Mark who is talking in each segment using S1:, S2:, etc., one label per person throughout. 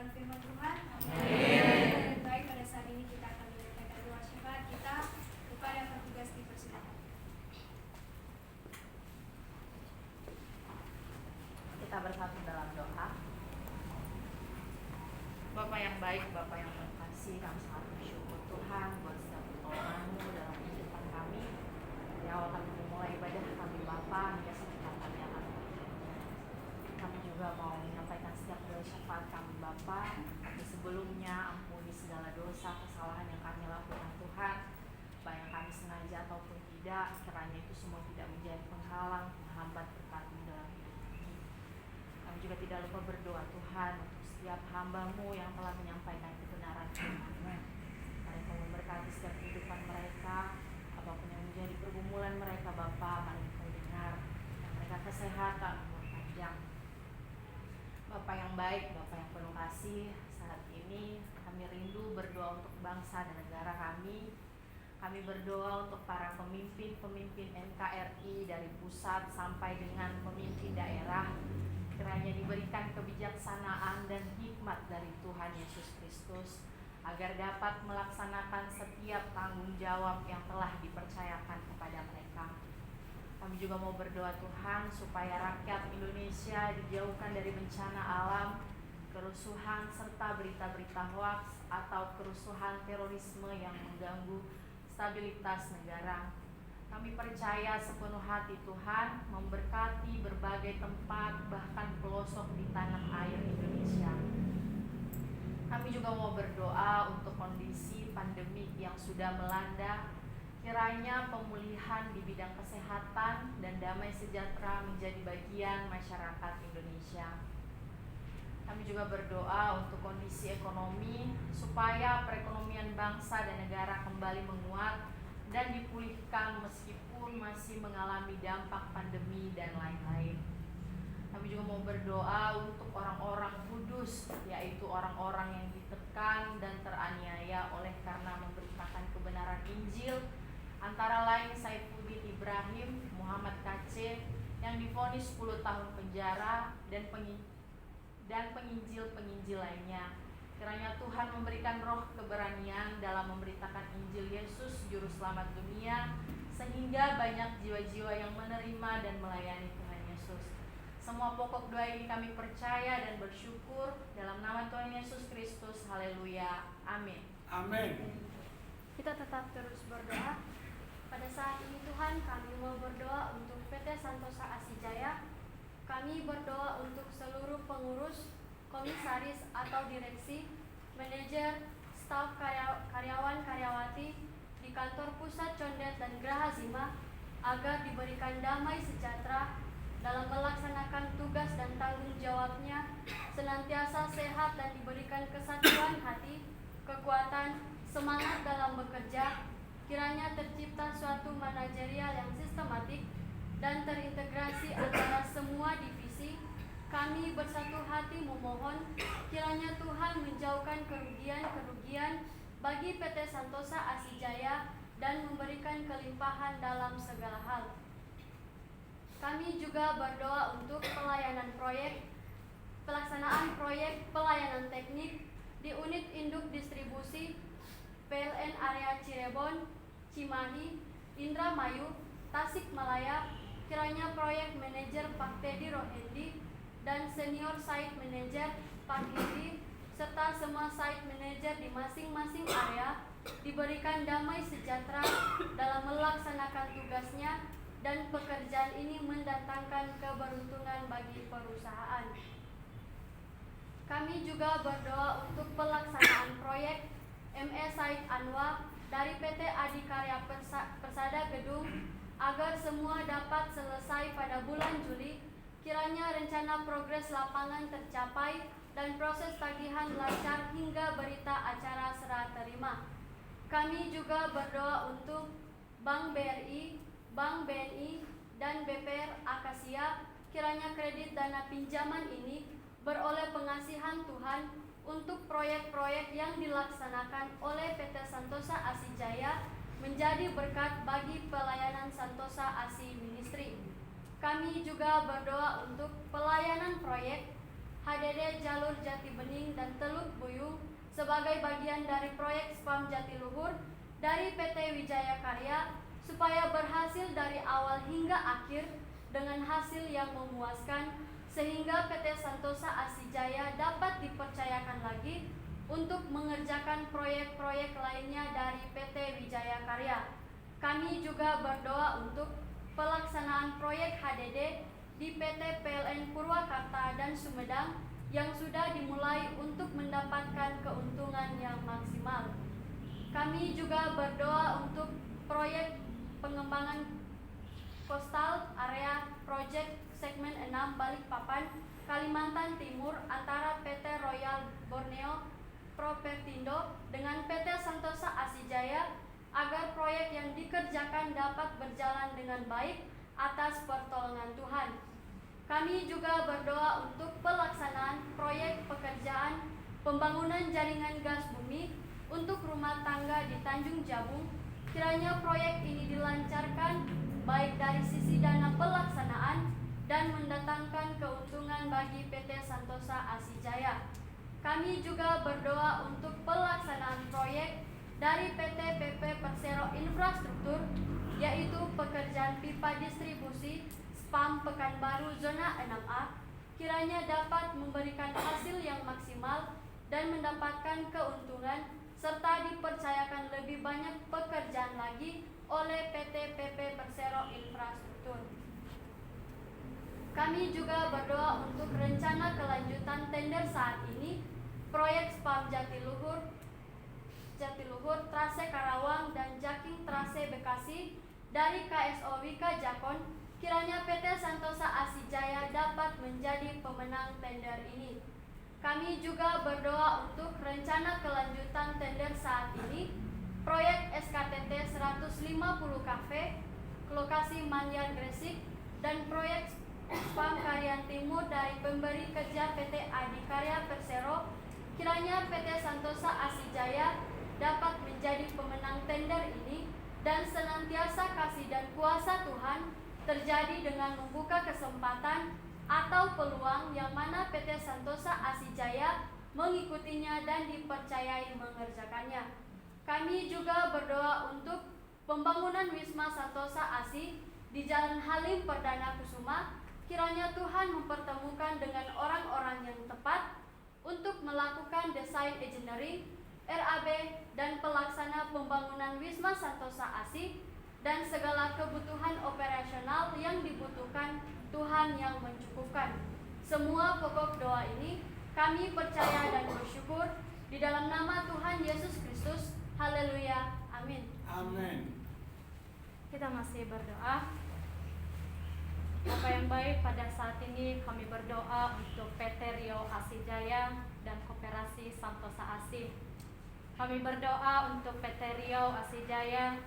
S1: kebenaran firman Tuhan. Amin. Baik, pada saat ini kita akan menyampaikan doa syafaat kita kepada petugas di persidangan.
S2: Kita bersatu dalam doa. Bapa yang baik, Bapa yang berkasih, kami sangat bersyukur Tuhan buat setiap pertolongan-Mu dalam kehidupan kami. Dari awal kami memulai ibadah kami Bapa hingga sampai kami akan berakhir. Kami juga mau menyampaikan setiap doa syafaat kami Bapa. Tapi sebelumnya ampuni segala dosa, kesalahan yang kami lakukan Tuhan, baik yang kami sengaja ataupun tidak. Kiranya itu semua tidak menjadi penghalang, menghambat berkat-Mu dalam hidup kami. Kami juga tidak lupa berdoa Tuhan untuk setiap hamba-Mu yang telah menyampaikan kebenaran firman-Mu. Mari Kau memberkati setiap kehidupan mereka, apapun yang menjadi pergumulan mereka Bapa, mari Kau dengar, dan mereka kesehatan, umur panjang. Bapa yang baik, Bapa yang penuh kasih, saat ini kami rindu berdoa untuk bangsa dan negara kami. Kami berdoa untuk para pemimpin-pemimpin NKRI dari pusat sampai dengan pemimpin daerah. Kiranya diberikan kebijaksanaan dan hikmat dari Tuhan Yesus Kristus agar dapat melaksanakan setiap tanggung jawab yang telah dipercayakan kepada mereka. Kami juga mau berdoa Tuhan supaya rakyat Indonesia dijauhkan dari bencana alam, kerusuhan serta berita-berita hoaks atau kerusuhan terorisme yang mengganggu stabilitas negara. Kami percaya sepenuh hati Tuhan memberkati berbagai tempat bahkan pelosok di tanah air Indonesia. Kami juga mau berdoa untuk kondisi pandemik yang sudah melanda. Kiranya pemulihan di bidang kesehatan dan damai sejahtera menjadi bagian masyarakat Indonesia. Kami juga berdoa untuk kondisi ekonomi supaya perekonomian bangsa dan negara kembali menguat dan dipulihkan meskipun masih mengalami dampak pandemi dan lain-lain. Kami juga mau berdoa untuk orang-orang kudus, yaitu orang-orang yang ditekan dan teraniaya oleh karena memberitakan kebenaran Injil, antara lain Saifuddin Ibrahim, Muhammad KC yang divonis 10 tahun penjara dan penginjil-penginjil lainnya. Kiranya Tuhan memberikan roh keberanian dalam memberitakan Injil Yesus Juru Selamat dunia, sehingga banyak jiwa-jiwa yang menerima dan melayani Tuhan Yesus. Semua pokok doa ini kami percaya dan bersyukur dalam nama Tuhan Yesus Kristus. Haleluya. Amin.
S3: Amin.
S1: Kita tetap terus berdoa. Pada saat ini Tuhan, kami mau berdoa untuk PT Santosa Asijaya. Kami berdoa untuk seluruh pengurus, komisaris atau direksi, manajer, staf karyawan-karyawati di kantor pusat Condet dan Geraha Zima agar diberikan damai sejahtera dalam melaksanakan tugas dan tanggung jawabnya, senantiasa sehat dan diberikan kesatuan hati, kekuatan, semangat dalam bekerja. Kiranya tercipta suatu manajerial yang sistematik dan terintegrasi antara semua divisi. Kami bersatu hati memohon kiranya Tuhan menjauhkan kerugian-kerugian bagi PT Santosa Asijaya dan memberikan kelimpahan dalam segala hal. Kami juga berdoa untuk pelaksanaan proyek pelayanan teknik di unit induk distribusi PLN area Cirebon, Cimahi, Indramayu, Tasikmalaya. Kiranya proyek manajer Pak Teddy Rohendi dan senior site manager Pak Hedi serta semua site manager di masing-masing area diberikan damai sejahtera dalam melaksanakan tugasnya dan pekerjaan ini mendatangkan keberuntungan bagi perusahaan. Kami juga berdoa untuk pelaksanaan proyek ME Said Anwar dari PT Adikarya Persada Gedung agar semua dapat selesai pada bulan Juli. Kiranya rencana progres lapangan tercapai dan proses tagihan lancar hingga berita acara serah terima. Kami juga berdoa untuk Bank BRI, Bank BNI, dan BPR Akasia. Kiranya kredit dana pinjaman ini beroleh pengasihan Tuhan untuk proyek-proyek yang dilaksanakan oleh PT Santosa Asijaya menjadi berkat bagi pelayanan Santosa Asi Ministry. Kami juga berdoa untuk pelayanan proyek HDD Jalur Jati Bening dan Teluk Buyung sebagai bagian dari proyek Spam Jatiluhur dari PT Wijaya Karya supaya berhasil dari awal hingga akhir dengan hasil yang memuaskan sehingga PT Santosa Asijaya dapat dipercayakan lagi untuk mengerjakan proyek-proyek lainnya dari PT Wijaya Karya. Kami juga berdoa untuk pelaksanaan proyek HDD di PT PLN Purwakarta dan Sumedang yang sudah dimulai untuk mendapatkan keuntungan yang maksimal. Kami juga berdoa untuk proyek pengembangan Coastal Area Project Segmen 6 Balikpapan, Kalimantan Timur antara PT Royal Borneo Propertindo dengan PT Santosa Asijaya agar proyek yang dikerjakan dapat berjalan dengan baik atas pertolongan Tuhan. Kami juga berdoa untuk pelaksanaan proyek pekerjaan pembangunan jaringan gas bumi untuk rumah tangga di Tanjung Jabung. Kiranya proyek ini dilancarkan baik dari sisi dana pelaksanaan dan mendatangkan keuntungan bagi PT Santosa Asijaya. Kami juga berdoa untuk pelaksanaan proyek dari PT PP Persero Infrastruktur, yaitu pekerjaan pipa distribusi Spam Pekanbaru Zona 6A, kiranya dapat memberikan hasil yang maksimal dan mendapatkan keuntungan serta dipercayakan lebih banyak pekerjaan lagi oleh PT PP Persero Infrastruktur. Kami juga berdoa untuk rencana kelanjutan tender saat ini, proyek Spam Jatiluhur, Trase Karawang dan Jaking Trase Bekasi dari KSO Wika Jakon. Kiranya PT Santosa Asijaya dapat menjadi pemenang tender ini. Kami juga berdoa untuk rencana kelanjutan tender saat ini, proyek SKTT 150 Cafe, lokasi Manyar Gresik, dan proyek Spam Karyan Timur dari pemberi kerja PT Adikarya Persero. Kiranya PT Santosa Asijaya dapat menjadi pemenang tender ini dan senantiasa kasih dan kuasa Tuhan terjadi dengan membuka kesempatan atau peluang yang mana PT Santosa Asijaya mengikutinya dan dipercayai mengerjakannya. Kami juga berdoa untuk pembangunan Wisma Santosa Asi di Jalan Halim Perdana Kusuma. Kiranya Tuhan mempertemukan dengan orang-orang yang tepat untuk melakukan desain engineering, RAB, dan pelaksana pembangunan Wisma Santosa Asi dan segala kebutuhan operasional yang dibutuhkan Tuhan yang mencukupkan. Semua pokok doa ini kami percaya dan bersyukur di dalam nama Tuhan Yesus Kristus. Haleluya. Amin.
S3: Amin.
S2: Kita masih berdoa. Bapa yang baik, pada saat ini kami berdoa untuk PT Rio Asijaya dan Koperasi Santosa Asi. Kami berdoa untuk PT Rio Asijaya,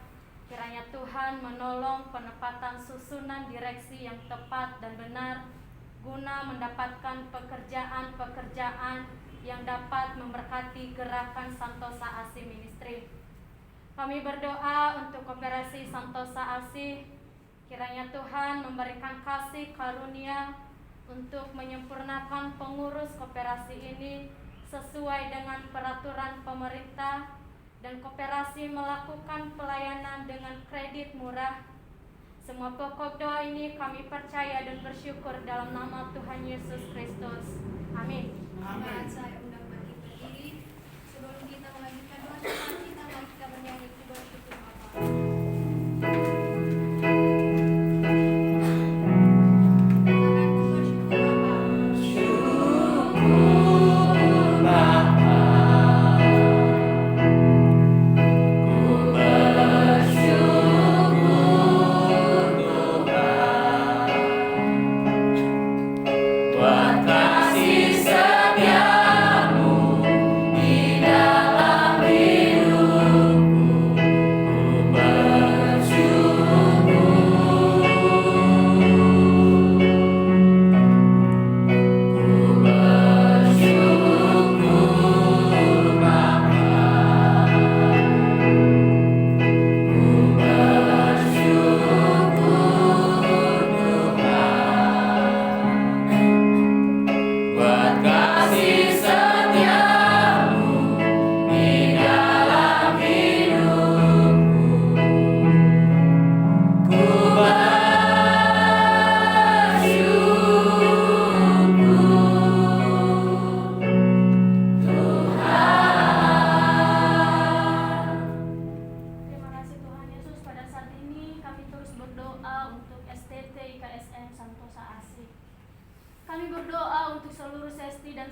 S2: kiranya Tuhan menolong penempatan susunan direksi yang tepat dan benar guna mendapatkan pekerjaan-pekerjaan yang dapat memberkati gerakan Santosa Asi Ministry. Kami berdoa untuk Koperasi Santosa Asi, kiranya Tuhan memberikan kasih karunia untuk menyempurnakan pengurus koperasi ini sesuai dengan peraturan pemerintah dan koperasi melakukan pelayanan dengan kredit murah. Semua pokok doa ini kami percaya dan bersyukur dalam nama Tuhan Yesus Kristus. Amin.
S3: Amin.
S1: Saya undang bangkit berdiri. Sebelum kita melanjutkan doa, mari kita bernyanyi puji syukur Bapa.
S4: Kasih setia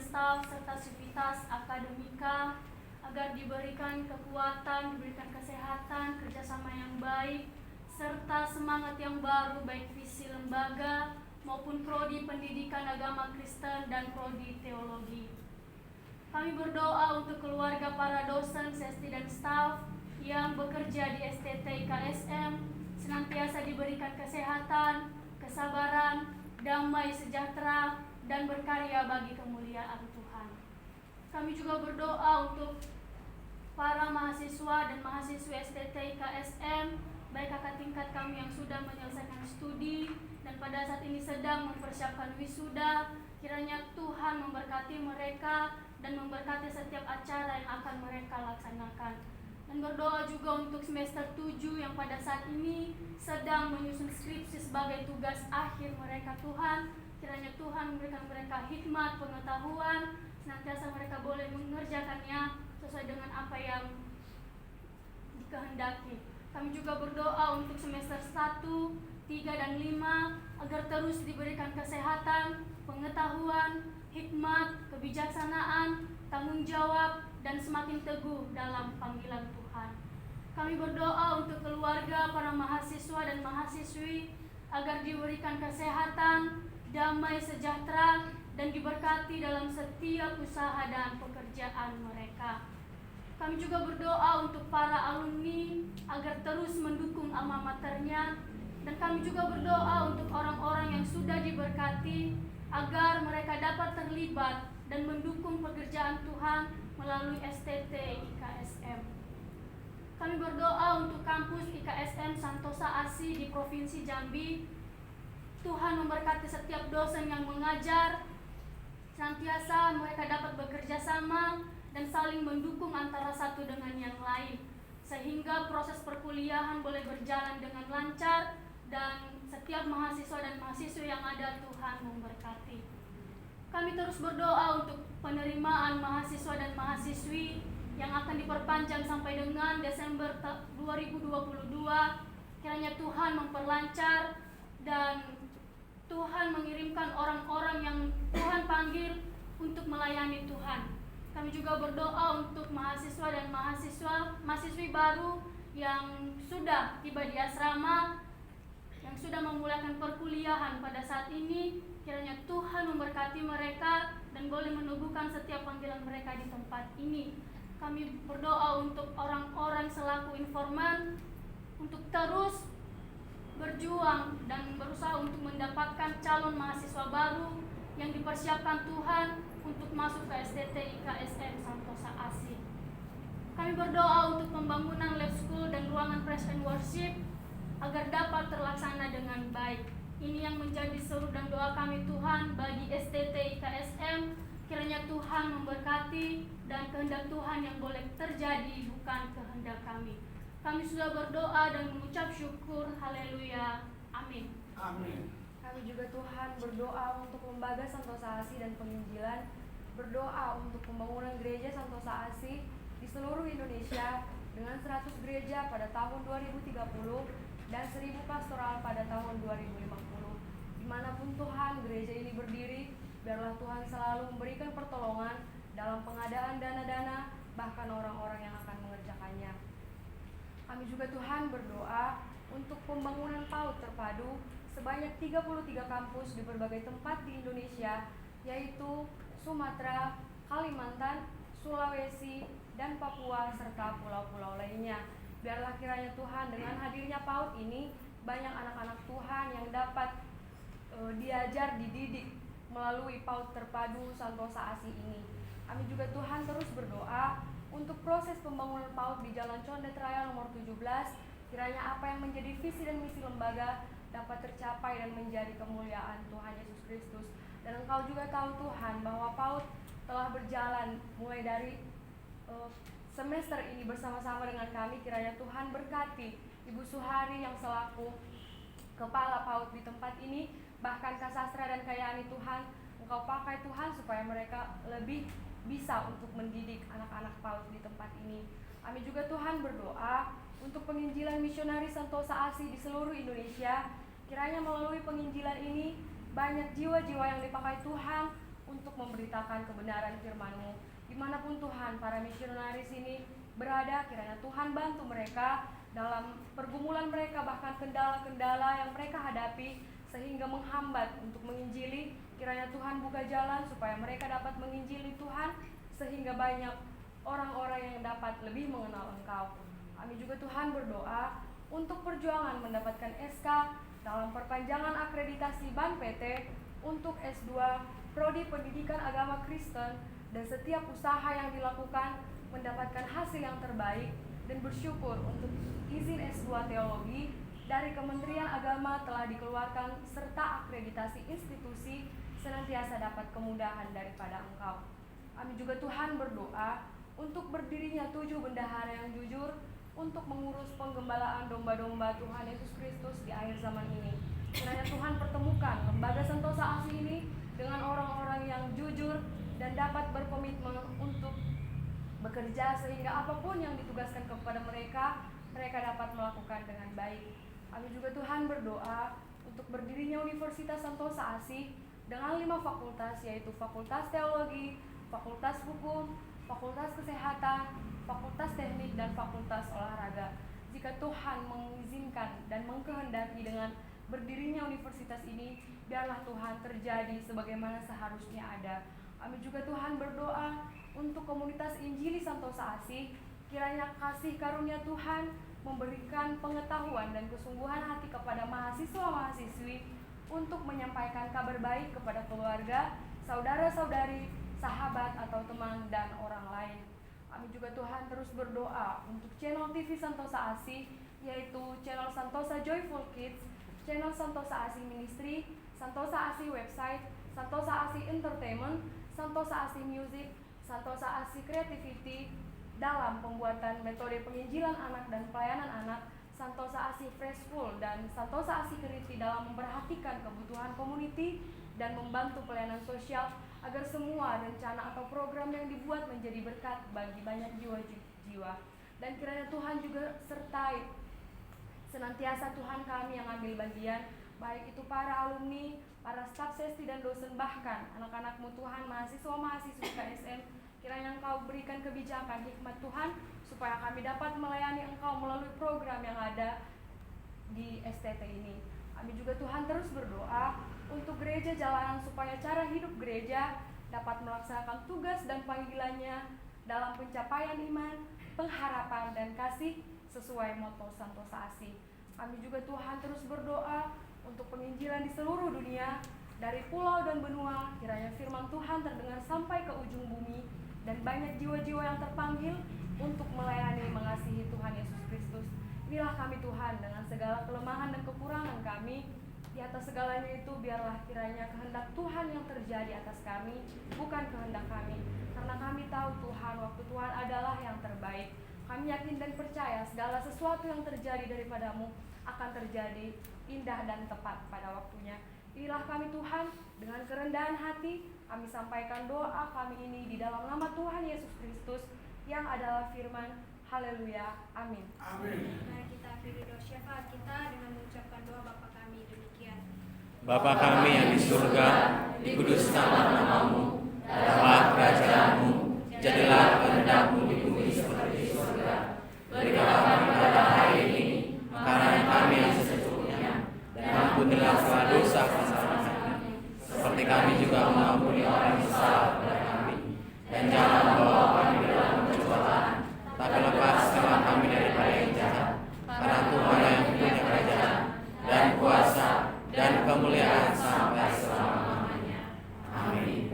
S1: staf serta sivitas akademika, agar diberikan kekuatan, diberikan kesehatan, kerjasama yang baik, serta semangat yang baru baik visi lembaga maupun prodi pendidikan agama Kristen dan prodi teologi. Kami berdoa untuk keluarga para dosen, sesti dan staf yang bekerja di STT IKSM senantiasa diberikan kesehatan, kesabaran, damai sejahtera, dan berkarya bagi kemuliaan Tuhan. Kami juga berdoa untuk para mahasiswa dan mahasiswi STT IKSM, baik kakak tingkat kami yang sudah menyelesaikan studi dan pada saat ini sedang mempersiapkan wisuda. Kiranya Tuhan memberkati mereka dan memberkati setiap acara yang akan mereka laksanakan. Dan berdoa juga untuk semester 7 yang pada saat ini sedang menyusun skripsi sebagai tugas akhir mereka, Tuhan. Kiranya Tuhan memberikan mereka hikmat, pengetahuan, senantiasa mereka boleh mengerjakannya sesuai dengan apa yang dikehendaki. Kami juga berdoa untuk semester 1, 3, dan 5 agar terus diberikan kesehatan, pengetahuan, hikmat, kebijaksanaan, tanggung jawab, dan semakin teguh dalam panggilan Tuhan. Kami berdoa untuk keluarga, para mahasiswa dan mahasiswi agar diberikan kesehatan, damai sejahtera, dan diberkati dalam setiap usaha dan pekerjaan mereka. Kami juga berdoa untuk para alumni agar terus mendukung alma maternya, dan kami juga berdoa untuk orang-orang yang sudah diberkati agar mereka dapat terlibat dan mendukung pekerjaan Tuhan melalui STT IKSM. Kami berdoa untuk kampus IKSM Santosa Asih di Provinsi Jambi. Tuhan memberkati setiap dosen yang mengajar, senantiasa mereka dapat bekerja sama dan saling mendukung antara satu dengan yang lain, sehingga proses perkuliahan boleh berjalan dengan lancar dan setiap mahasiswa dan mahasiswi yang ada Tuhan memberkati. Kami terus berdoa untuk penerimaan mahasiswa dan mahasiswi yang akan diperpanjang sampai dengan Desember 2022. Kiranya Tuhan memperlancar dan Tuhan mengirimkan orang-orang yang Tuhan panggil untuk melayani Tuhan. Kami juga berdoa untuk mahasiswa dan mahasiswi baru yang sudah tiba di asrama, yang sudah memulakan perkuliahan pada saat ini. Kiranya Tuhan memberkati mereka dan boleh menumbuhkan setiap panggilan mereka di tempat ini. Kami berdoa untuk orang-orang selaku informan untuk terus berjuang dan berusaha untuk mendapatkan calon mahasiswa baru yang dipersiapkan Tuhan untuk masuk ke STT IKSM Santosa Asih. Kami berdoa untuk pembangunan lab school dan ruangan praise and worship agar dapat terlaksana dengan baik. Ini yang menjadi seru dan doa kami Tuhan bagi STT IKSM. Kiranya Tuhan memberkati dan kehendak Tuhan yang boleh terjadi, bukan kehendak kami. Kami sudah berdoa dan mengucap syukur. Haleluya. Amin.
S3: Amin.
S2: Kami juga Tuhan berdoa untuk lembaga Santosa Asih dan penginjilan, berdoa untuk pembangunan gereja Santosa Asih di seluruh Indonesia dengan 100 gereja pada tahun 2030 dan 1000 pastoral pada tahun 2050. Dimanapun Tuhan gereja ini berdiri, biarlah Tuhan selalu memberikan pertolongan dalam pengadaan dana-dana, bahkan orang-orang yang akan mengerjakannya. Kami juga Tuhan berdoa untuk pembangunan PAUD terpadu sebanyak 33 kampus di berbagai tempat di Indonesia, yaitu Sumatera, Kalimantan, Sulawesi, dan Papua, serta pulau-pulau lainnya. Biarlah kiranya Tuhan dengan hadirnya PAUD ini, banyak anak-anak Tuhan yang dapat diajar, dididik melalui PAUD terpadu Santosa Asih ini. Kami juga Tuhan terus berdoa untuk proses pembangunan PAUD di Jalan Condet Raya nomor 17. Kiranya apa yang menjadi visi dan misi lembaga dapat tercapai dan menjadi kemuliaan Tuhan Yesus Kristus. Dan Engkau juga tahu Tuhan bahwa PAUD telah berjalan mulai dari semester ini bersama-sama dengan kami. Kiranya Tuhan berkati Ibu Suhari yang selaku kepala PAUD di tempat ini, bahkan Kak Sastra dan Kak Yani Tuhan, Engkau pakai Tuhan supaya mereka lebih bisa untuk mendidik anak-anak PAUD di tempat ini. Kami juga Tuhan berdoa untuk penginjilan misionaris Santosa Asih di seluruh Indonesia. Kiranya melalui penginjilan ini banyak jiwa-jiwa yang dipakai Tuhan
S3: untuk memberitakan kebenaran firman-Mu. Dimanapun Tuhan para misionaris ini berada, kiranya Tuhan bantu mereka dalam pergumulan mereka, bahkan kendala-kendala yang mereka hadapi sehingga menghambat untuk menginjili. Kiranya Tuhan buka jalan supaya mereka dapat menginjili Tuhan, sehingga banyak orang-orang yang dapat lebih mengenal Engkau. Kami juga Tuhan berdoa untuk perjuangan mendapatkan SK dalam perpanjangan akreditasi BAN PT untuk S2 Prodi Pendidikan Agama Kristen, dan setiap usaha yang dilakukan mendapatkan hasil yang terbaik, dan bersyukur untuk izin S2 Teologi dari Kementerian Agama telah dikeluarkan, serta akreditasi institusi senantiasa dapat kemudahan daripada Engkau. Kami juga Tuhan berdoa untuk berdirinya 7 bendahara yang jujur untuk mengurus penggembalaan domba-domba Tuhan Yesus Kristus di akhir zaman ini. Kiranya Tuhan pertemukan lembaga Sentosa Asih ini dengan orang-orang yang jujur dan dapat berkomitmen untuk bekerja sehingga apapun yang ditugaskan kepada mereka, mereka dapat melakukan dengan baik. Kami juga Tuhan berdoa untuk berdirinya Universitas Sentosa Asih dengan 5 fakultas, yaitu Fakultas Teologi, Fakultas Hukum, Fakultas Kesehatan, Fakultas Teknik, dan Fakultas Olahraga. Jika Tuhan mengizinkan dan mengkehendaki dengan berdirinya universitas ini, biarlah Tuhan terjadi sebagaimana seharusnya ada. Kami juga Tuhan berdoa untuk komunitas Injili Sentosa Asih, kiranya kasih karunia Tuhan memberikan pengetahuan dan kesungguhan hati kepada mahasiswa-mahasiswi untuk menyampaikan kabar baik kepada keluarga, saudara-saudari, sahabat atau teman dan orang lain. Kami juga Tuhan terus berdoa untuk channel TV Sentosa Asih, yaitu channel Sentosa Joyful Kids, channel Sentosa Asih Ministry, Sentosa Asih Website, Sentosa Asih Entertainment, Sentosa Asih Music, Sentosa Asih Creativity dalam pembuatan metode penginjilan anak dan pelayanan anak, Sentosa Asih Fresh School, dan Sentosa Asih Kriti dalam memperhatikan kebutuhan community dan membantu pelayanan sosial agar semua rencana atau program yang dibuat menjadi berkat bagi banyak jiwa-jiwa. Dan kiranya Tuhan juga sertai senantiasa Tuhan kami yang ambil bagian, baik itu para alumni, para staf sesi dan dosen, bahkan anak-anakmu Tuhan, mahasiswa-mahasiswi KSM. Kiranya Engkau berikan kebijakan hikmat Tuhan supaya kami dapat melayani Engkau melalui program yang ada di STT ini. Kami juga Tuhan terus berdoa untuk gereja jalanan supaya cara hidup gereja dapat melaksanakan tugas dan panggilannya dalam pencapaian iman, pengharapan, dan kasih sesuai moto Sentosa Asih. Kami juga Tuhan terus berdoa untuk penginjilan di seluruh dunia, dari pulau dan benua. Kiranya firman Tuhan terdengar sampai ke ujung bumi, dan banyak jiwa-jiwa yang terpanggil untuk melayani mengasihi Tuhan Yesus Kristus. Inilah kami Tuhan, dengan segala kelemahan dan kekurangan kami. Di atas segalanya itu biarlah kiranya kehendak Tuhan yang terjadi atas kami, bukan kehendak kami. Karena kami tahu Tuhan, waktu Tuhan adalah yang terbaik. Kami yakin dan percaya segala sesuatu yang terjadi daripadamu akan terjadi indah dan tepat pada waktunya. Inilah kami Tuhan, dengan kerendahan hati kami sampaikan doa kami ini di dalam nama Tuhan Yesus Kristus yang adalah firman. Haleluya, amin.
S4: Amin.
S1: Mari kita akhiri doa syafaat kita dengan mengucapkan doa Bapa kami demikian.
S4: Bapa kami yang di surga, dikuduskanlah namamu, datanglah kerajaanmu, jadilah kehendakmu di bumi seperti di surga. Berikanlah kami pada hari ini makanan kami yang secukupnya, dan ampunilah segala dosa kesalahan kami, seperti kami juga mengampuni orang yang bersalah kepada kami. Dan jangan membawa kami dalam pencobaan, tapi lepaskanlah kami daripada yang jahat. Karena Tuhan yang punya kerajaan dan kuasa dan kemuliaan sampai selama-lamanya. Amin.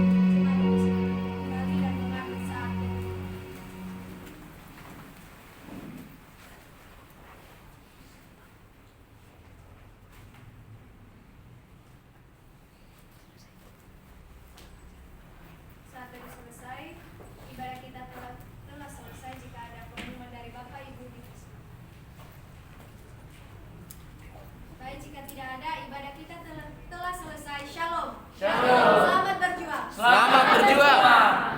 S1: Kembali dan mengambil saat ini. Saat ini selesai, ibadah kita telah selesai jika ada pengumuman dari Bapak Ibu di sini. Baik.
S5: Dan jika tidak ada, ibadah kita telah selesai. Shalom.
S4: Shalom.
S5: Selamat berjuang.
S4: Selamat berjuang.